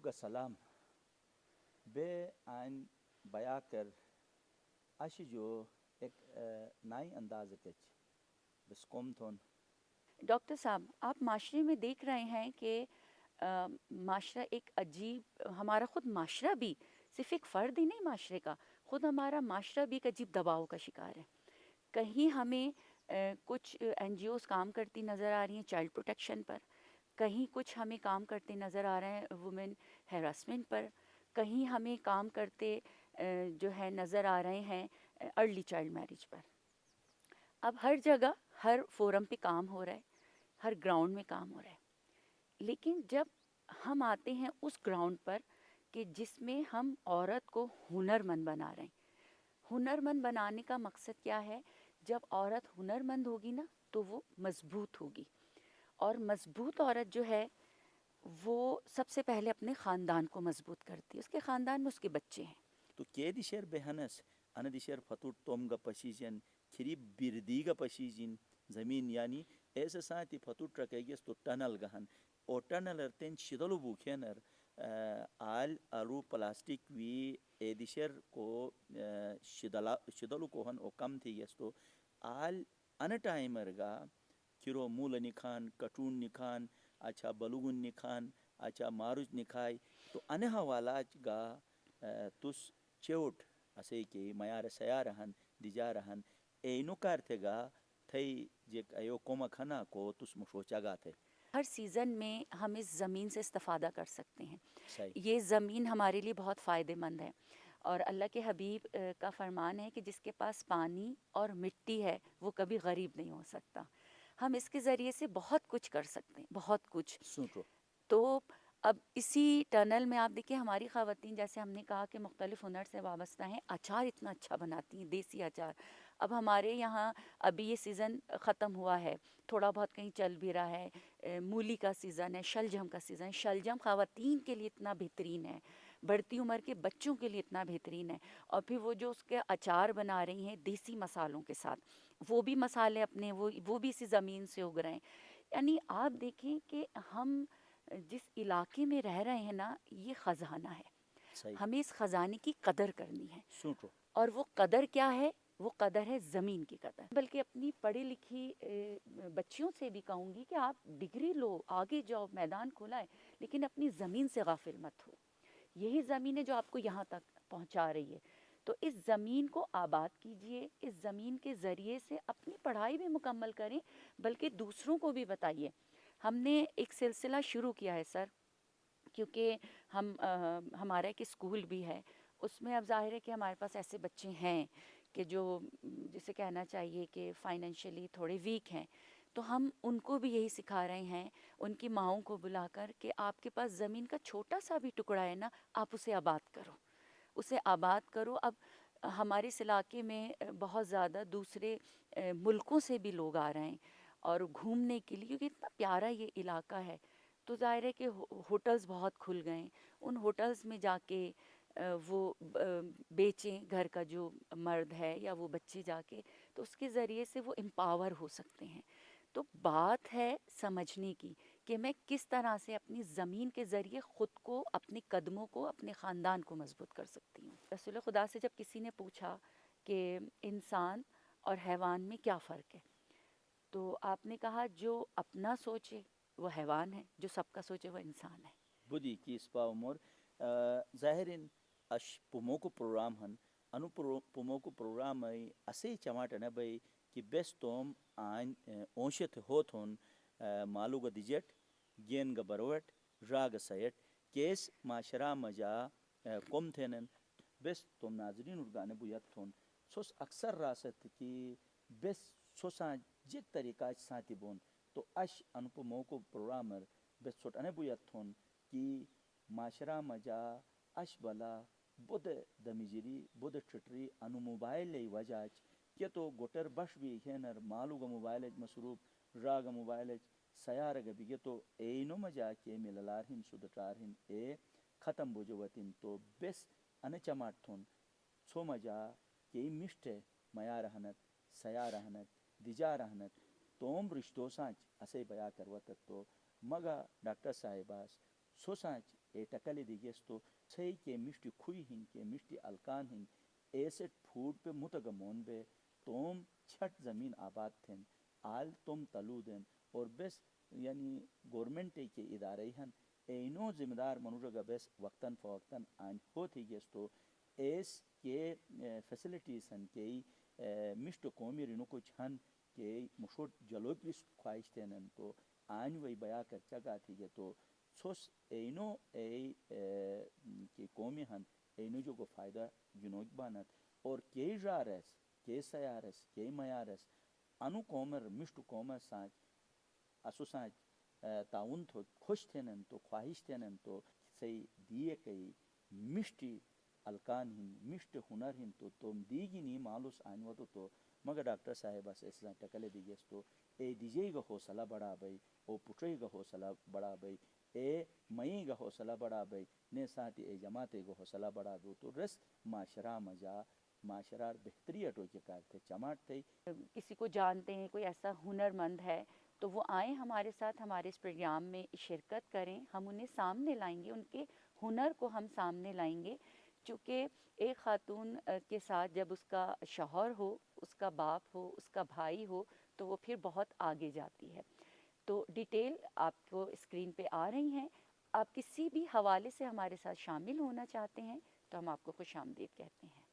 Maluga salam be ein bayaker ashi jo ek nai अंदाज के बस कम थोन डॉक्टर साहब, आप माशरे में देख रहे हैं कि माशरा एक अजीब, हमारा ख़ुद माशरा भी सिर्फ़ एक फ़र्द ही नहीं माशरे का, ख़ुद हमारा माशरा भी एक अजीब दबाव का शिकार है। कहीं हमें कुछ एनजीओज़ काम करती नज़र आ रही हैं चाइल्ड प्रोटेक्शन पर, कहीं कुछ हमें काम करते नज़र आ रहे हैं वुमेन हैरासमेंट पर, कहीं हमें काम करते जो है नज़र आ रहे हैं अर्ली चाइल्ड मैरिज पर। अब हर जगह हर फोरम पे काम हो रहा है, हर ग्राउंड में काम हो रहा है, लेकिन जब हम आते हैं उस ग्राउंड पर कि जिसमें हम औरत को हुनरमंद बना रहे हैं। हुनरमंद बनाने का मकसद क्या है? जब औरत हुनरमंद होगी ना तो वो मजबूत होगी, और मजबूत औरत जो है वो सबसे पहले अपने ख़ानदान को मजबूत करती है, उसके ख़ानदान में उसके बच्चे हैं। तो के दिशेर बेहनस अन दिशेर फतुर तोमगा पशीजन खिरी बिरदीगा पशीजिन जमीन यानी ऐसे साथी फतुर ट्रकेगेस तो टनल गहन ओ टनल तेन शिदलु बुखेनर आल आलू प्लास्टिक वी ए दिशेर को शिदलु कोहन ओ कम थी यस तो आल अन टाइमर गा किरो मूल निखान कटून निखान अच्छा बलुगुन निखान अच्छा मारुज निखाई तो अन हवाला गा तुस चेउट असे के मयार सयारहन दिजारहन एनो कारथेगा थई जे अयो कोमा खना को तुस मुशोचागा थे। हर सीज़न में हम इस ज़मीन से इस्तेफ़ादा कर सकते हैं। सही ये ज़मीन हमारे लिए बहुत फ़ायदेमंद है, और अल्लाह के हबीब का फ़रमान है कि जिसके पास पानी और मिट्टी है वो कभी गरीब नहीं हो सकता। हम इसके ज़रिए से बहुत कुछ कर सकते हैं, बहुत कुछ। सुनो तो अब इसी टनल में आप देखिए हमारी ख़वातीन, जैसे हमने कहा कि मुख्तलिफ़ हुनर से वाबस्ता हैं, अचार इतना अच्छा बनाती हैं, देसी अचार। अब हमारे यहाँ अभी ये सीज़न ख़त्म हुआ है, थोड़ा बहुत कहीं चल भी रहा है, मूली का सीज़न है, शलजम का सीज़न है। शलजम ख़वातीन के लिए इतना बेहतरीन है, बढ़ती उम्र के बच्चों के लिए इतना बेहतरीन है, और फिर वो जो उसके अचार बना रही हैं देसी मसालों के साथ, वो भी मसाले अपने वो भी इसी ज़मीन से उग रहे हैं। यानी आप देखें कि हम जिस इलाके में रह रहे हैं ना, ये ख़जाना है, सही हमें इस ख़जाने की कदर करनी है। सुनो और वो कदर क्या है? वो कदर है ज़मीन की कदर। बल्कि अपनी पढ़ी लिखी बच्चियों से भी कहूँगी कि आप डिग्री लो, आगे जाओ, मैदान खुला है, लेकिन अपनी ज़मीन से गाफिल मत हो। यही ज़मीन है जो आपको यहाँ तक पहुँचा रही है। तो इस ज़मीन को आबाद कीजिए, इस ज़मीन के ज़रिए से अपनी पढ़ाई भी मुकम्मल करें, बल्कि दूसरों को भी बताइए। हमने एक सिलसिला शुरू किया है सर, क्योंकि हमारा एक स्कूल भी है, उसमें अब ज़ाहिर है कि हमारे पास ऐसे बच्चे हैं कि जो जिसे कहना चाहिए कि फ़ाइनेंशियली थोड़े वीक हैं। तो हम उनको भी यही सिखा रहे हैं, उनकी माँओं को बुलाकर, कि आपके पास ज़मीन का छोटा सा भी टुकड़ा है ना, आप उसे आबाद करो, उसे आबाद करो। अब हमारे इस इलाके में बहुत ज़्यादा दूसरे मुल्कों से भी लोग आ रहे हैं और घूमने के लिए, क्योंकि इतना प्यारा ये इलाका है। तो ज़ाहिर है कि होटल्स बहुत खुल गए हैं, उन होटल्स में जाके वो बेचें घर का जो मर्द है या वो बच्चे जाके, तो उसके ज़रिए से वो एम्पावर हो सकते हैं। तो बात है समझने की कि मैं किस तरह से अपनी ज़मीन के ज़रिए ख़ुद को, अपने कदमों को, अपने ख़ानदान को मज़बूत कर सकती हूँ। रसूल खुदा से जब किसी ने पूछा कि इंसान और हैवान में क्या फ़र्क है, तो आपने कहा जो अपना सोचे वो हैवान है, जो सबका सोचे वो इंसान है। बुद्धि की स्पा उमर जाहिरिन अश पुमोको प्रोग्राम हन अनु पुमोको प्रोग्राम आई असे चमाट न भाई कि बेस्ट तोम आन ओशत होत होन मालूगा दिजेट गेन ग बरवट राग सयट केस माशरा मजा कम थेनन बेस्ट तोम नाजरीन उर्गाने बुयत थोन सोस अक्सर रासत कि बेस्ट सोसा जिक तरीका साथी बोन तो अश अनुपमो को प्रोग्रामर बेस्ट सोटने बुयत थोन कि माशरा मजा अश बला बुद दमिजिरी बुद ट्रिटरी अनु मोबाइल वजाज के तो गोटर बश भी हेनर मालूगा मोबाइल मसरूफ राग मोबाइल सयार बिगे तो एनो मजा के मिललारहिन सुदटारहिन ए ख़त्म बुजवतिन तो बेस अने चमाट थोन सो मजा के मिष्टे मया रहनत सया रहनत दिजा रहनत तोम रिश्तो सांच असे बया करवत तो मगा डॉक्टर साहिबास सो सांच टकले दिगेस्तो छई के मिष्टि खुई हिन के मिष्टि अलकान हिन ऐसे फूड पे मुतगमोन बे तोम छठ ज़मीन आबाद थेन आल तुम तलू देन और बेस यानी गवर्नमेंट के इदारे हन एनो जिम्मेदार मनुरगा बेस वक्तन फवक्तन आन होती गेस्तो एस के फैसिलिटीज हन के मिष्ट कौमी रिनो को छन के मुशोट जलोकलिस ख्वाहिश तेनन तो आन वही बया कर चगा थी के तो सोस एनो ए के कौमी हन एनो जो को फायदा जुनोक बानत और के जारस के सयारस के मयारस अनु कौमर मिष्ट कौमर साँच असु साँच ताउन तो खुश तेनन तो ख्वाहिश तेनन तो सही दिए कई मिष्टि अलकान हिन मिष्ट हुनर हिन तो तुम दीगी नी मालूस आनवतो तो मगर डॉक्टर साहेब बस ऐसा टकले दिगेस तो ए दिजेगा हौसला बढ़ा भाई ओ पुटरेगा हौसला बढ़ा भाई ए मई का हौसला बढ़ा भाई ने साथ ए जमाते का हौसला बढ़ा दो तो रस माशरा मजा माशरार बेहतरी अटो के कार थे चमाट थे। किसी को जानते हैं, कोई ऐसा हुनरमंद है तो वो आए हमारे साथ, हमारे इस प्रोग्राम में शिरकत करें, हम उन्हें सामने लाएंगे, उनके हुनर को हम सामने लाएंगे। चूँकि एक ख़ातून के साथ जब उसका शौहर हो, उसका बाप हो, उसका भाई हो, तो वो फिर बहुत आगे जाती है। तो डिटेल आपको स्क्रीन पे आ रही हैं। आप किसी भी हवाले से हमारे साथ शामिल होना चाहते हैं तो हम आपको खुश आमदीद कहते हैं।